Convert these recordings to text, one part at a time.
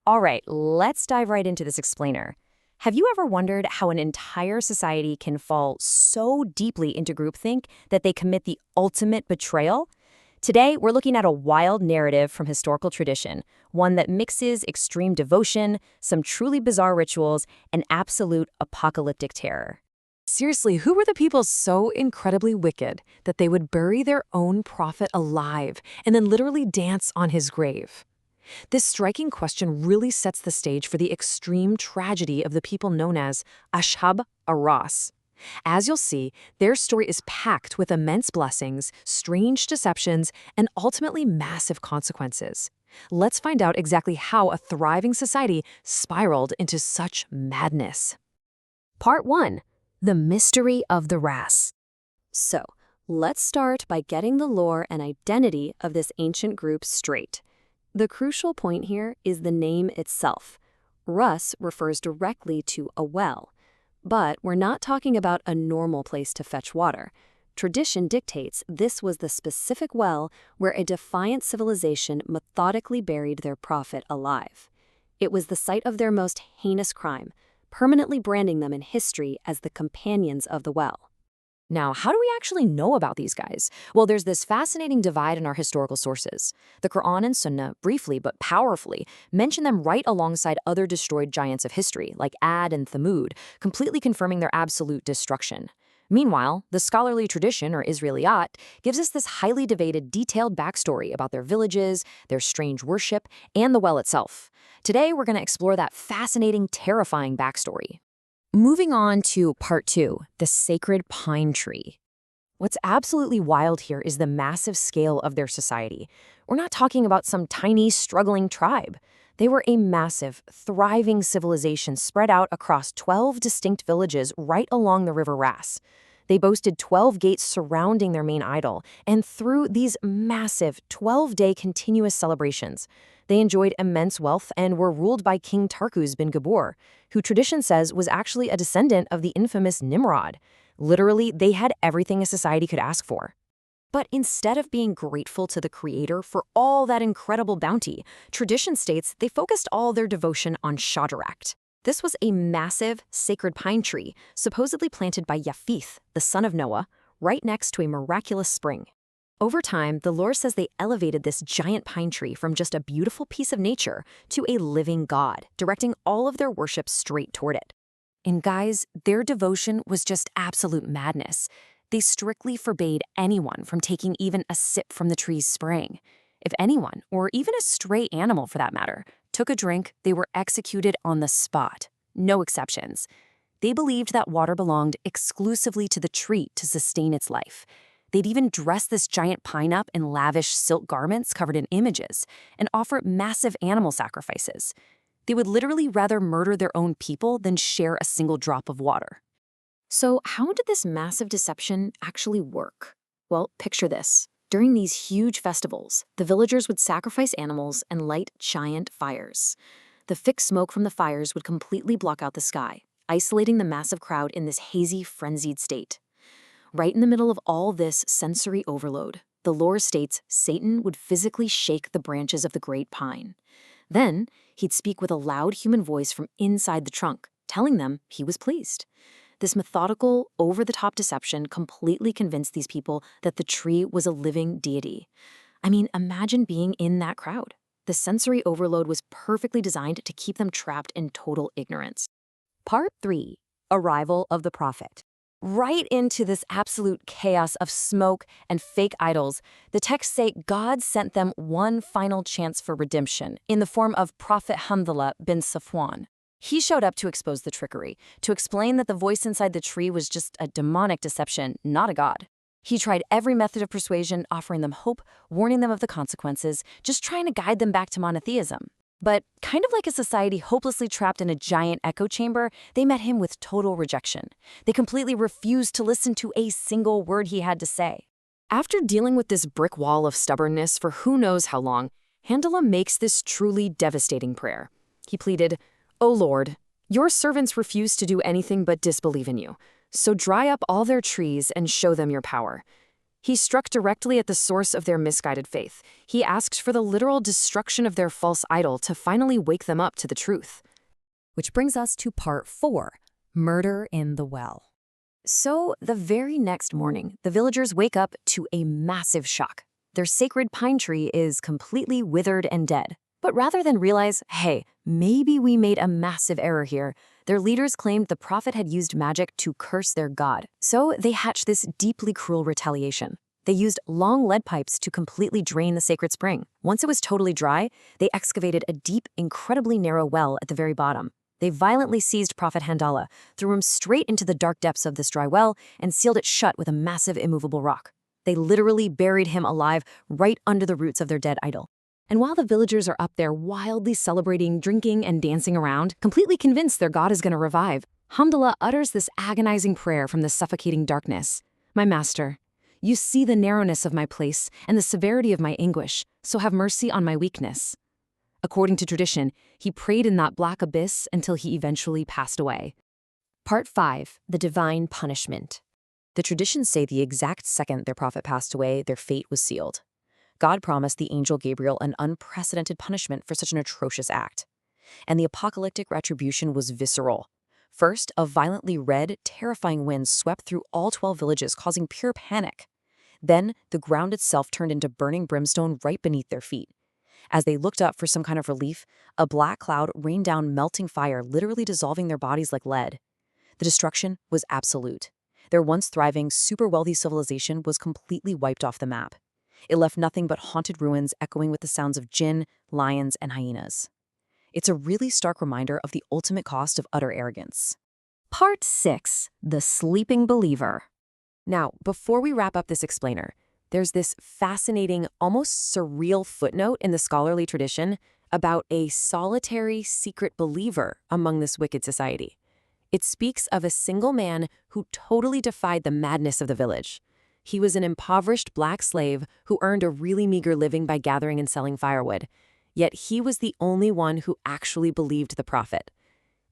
All right, let's dive right into this explainer. Have you ever wondered how an entire society can fall so deeply into groupthink that they commit the ultimate betrayal? Today, we're looking at a wild narrative from historical tradition, one that mixes extreme devotion, some truly bizarre rituals, and absolute apocalyptic terror. Seriously, who were the people so incredibly wicked that they would bury their own prophet alive and then literally dance on his grave? This striking question really sets the stage for the extreme tragedy of the people known as Ashab Al-Rass. As you'll see, their story is packed with immense blessings, strange deceptions, and ultimately massive consequences. Let's find out exactly how a thriving society spiraled into such madness. Part 1. The Mystery of the Rass. So, let's start by getting the lore and identity of this ancient group straight. The crucial point here is the name itself. Russ refers directly to a well. But we're not talking about a normal place to fetch water. Tradition dictates this was the specific well where a defiant civilization methodically buried their prophet alive. It was the site of their most heinous crime, permanently branding them in history as the companions of the well. Now, how do we actually know about these guys? Well, there's this fascinating divide in our historical sources. The Quran and Sunnah, briefly but powerfully, mention them right alongside other destroyed giants of history, like Ad and Thamud, completely confirming their absolute destruction. Meanwhile, the scholarly tradition, or Israeliyat, gives us this highly debated, detailed backstory about their villages, their strange worship, and the well itself. Today, we're going to explore that fascinating, terrifying backstory. Moving on to Part 2, the sacred pine tree. What's absolutely wild here is the massive scale of their society. We're not talking about some tiny, struggling tribe. They were a massive, thriving civilization spread out across 12 distinct villages right along the River Rass. They boasted 12 gates surrounding their main idol, and through these massive 12-day continuous celebrations, they enjoyed immense wealth and were ruled by King Tarkuz bin Gabur, who tradition says was actually a descendant of the infamous Nimrod. Literally, they had everything a society could ask for. But instead of being grateful to the Creator for all that incredible bounty, tradition states they focused all their devotion on Shadrach. This was a massive, sacred pine tree, supposedly planted by Yafith, the son of Noah, right next to a miraculous spring. Over time, the lore says they elevated this giant pine tree from just a beautiful piece of nature to a living god, directing all of their worship straight toward it. And guys, their devotion was just absolute madness. They strictly forbade anyone from taking even a sip from the tree's spring. If anyone, or even a stray animal for that matter, took a drink, they were executed on the spot. No exceptions. They believed that water belonged exclusively to the tree to sustain its life. They'd even dress this giant pine up in lavish silk garments covered in images and offer massive animal sacrifices. They would literally rather murder their own people than share a single drop of water. So how did this massive deception actually work? Well, picture this. During these huge festivals, the villagers would sacrifice animals and light giant fires. The thick smoke from the fires would completely block out the sky, isolating the massive crowd in this hazy, frenzied state. Right in the middle of all this sensory overload, the lore states Satan would physically shake the branches of the great pine. Then, he'd speak with a loud human voice from inside the trunk, telling them he was pleased. This methodical, over-the-top deception completely convinced these people that the tree was a living deity. I mean, imagine being in that crowd. The sensory overload was perfectly designed to keep them trapped in total ignorance. Part 3. Arrival of the Prophet. Right into this absolute chaos of smoke and fake idols, the texts say God sent them one final chance for redemption in the form of Prophet Hanzala ibn Safwan. He showed up to expose the trickery, to explain that the voice inside the tree was just a demonic deception, not a god. He tried every method of persuasion, offering them hope, warning them of the consequences, just trying to guide them back to monotheism. But kind of like a society hopelessly trapped in a giant echo chamber, they met him with total rejection. They completely refused to listen to a single word he had to say. After dealing with this brick wall of stubbornness for who knows how long, Hanzala makes this truly devastating prayer. He pleaded, "O Lord, your servants refuse to do anything but disbelieve in you, so dry up all their trees and show them your power." He struck directly at the source of their misguided faith. He asked for the literal destruction of their false idol to finally wake them up to the truth. Which brings us to part 4, murder in the well. So, the very next morning, the villagers wake up to a massive shock. Their sacred pine tree is completely withered and dead. But rather than realize, hey, maybe we made a massive error here, their leaders claimed the prophet had used magic to curse their god. So they hatched this deeply cruel retaliation. They used long lead pipes to completely drain the sacred spring. Once it was totally dry, they excavated a deep, incredibly narrow well at the very bottom. They violently seized Prophet Hanzala, threw him straight into the dark depths of this dry well, and sealed it shut with a massive immovable rock. They literally buried him alive right under the roots of their dead idol. And while the villagers are up there wildly celebrating, drinking, and dancing around, completely convinced their god is going to revive, Hanzala utters this agonizing prayer from the suffocating darkness. "My master, you see the narrowness of my place and the severity of my anguish, so have mercy on my weakness." According to tradition, he prayed in that black abyss until he eventually passed away. Part 5, the divine punishment. The traditions say the exact second their prophet passed away, their fate was sealed. God promised the angel Gabriel an unprecedented punishment for such an atrocious act. And the apocalyptic retribution was visceral. First, a violently red, terrifying wind swept through all 12 villages, causing pure panic. Then, the ground itself turned into burning brimstone right beneath their feet. As they looked up for some kind of relief, a black cloud rained down melting fire, literally dissolving their bodies like lead. The destruction was absolute. Their once thriving, super wealthy civilization was completely wiped off the map. It left nothing but haunted ruins echoing with the sounds of jinn, lions, and hyenas. It's a really stark reminder of the ultimate cost of utter arrogance. Part 6, the sleeping believer. Now, before we wrap up this explainer, there's this fascinating, almost surreal footnote in the scholarly tradition about a solitary, secret believer among this wicked society. It speaks of a single man who totally defied the madness of the village. He was an impoverished black slave who earned a really meager living by gathering and selling firewood. Yet he was the only one who actually believed the prophet.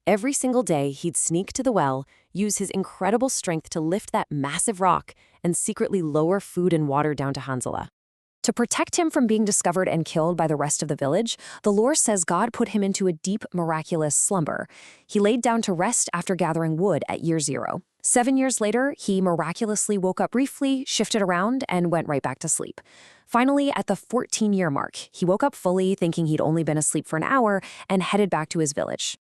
Every single day, he'd sneak to the well, use his incredible strength to lift that massive rock, and secretly lower food and water down to Hanzala. To protect him from being discovered and killed by the rest of the village, the lore says God put him into a deep, miraculous slumber. He laid down to rest after gathering wood at year 0. 7 years later, he miraculously woke up briefly, shifted around, and went right back to sleep. Finally, at the 14-year mark, he woke up fully, thinking he'd only been asleep for an hour, and headed back to his village.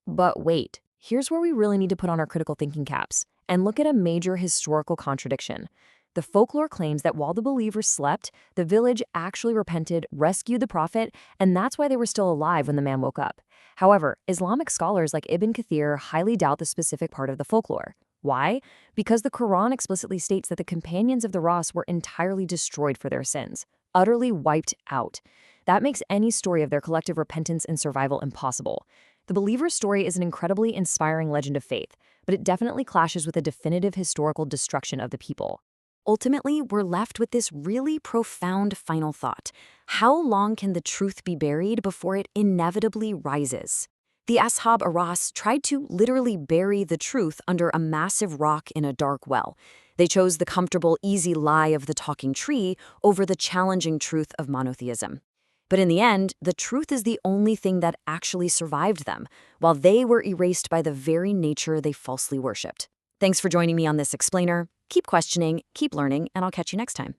But wait, here's where we really need to put on our critical thinking caps and look at a major historical contradiction. The folklore claims that while the believers slept, the village actually repented, rescued the prophet, and that's why they were still alive when the man woke up. However, Islamic scholars like Ibn Kathir highly doubt the specific part of the folklore. Why? Because the Quran explicitly states that the companions of the Rass were entirely destroyed for their sins, utterly wiped out. That makes any story of their collective repentance and survival impossible. The believer's story is an incredibly inspiring legend of faith, but it definitely clashes with a definitive historical destruction of the people. Ultimately, we're left with this really profound final thought. How long can the truth be buried before it inevitably rises? The Ashab Al-Rass tried to literally bury the truth under a massive rock in a dark well. They chose the comfortable, easy lie of the talking tree over the challenging truth of monotheism. But in the end, the truth is the only thing that actually survived them, while they were erased by the very nature they falsely worshipped. Thanks for joining me on this explainer. Keep questioning, keep learning, and I'll catch you next time.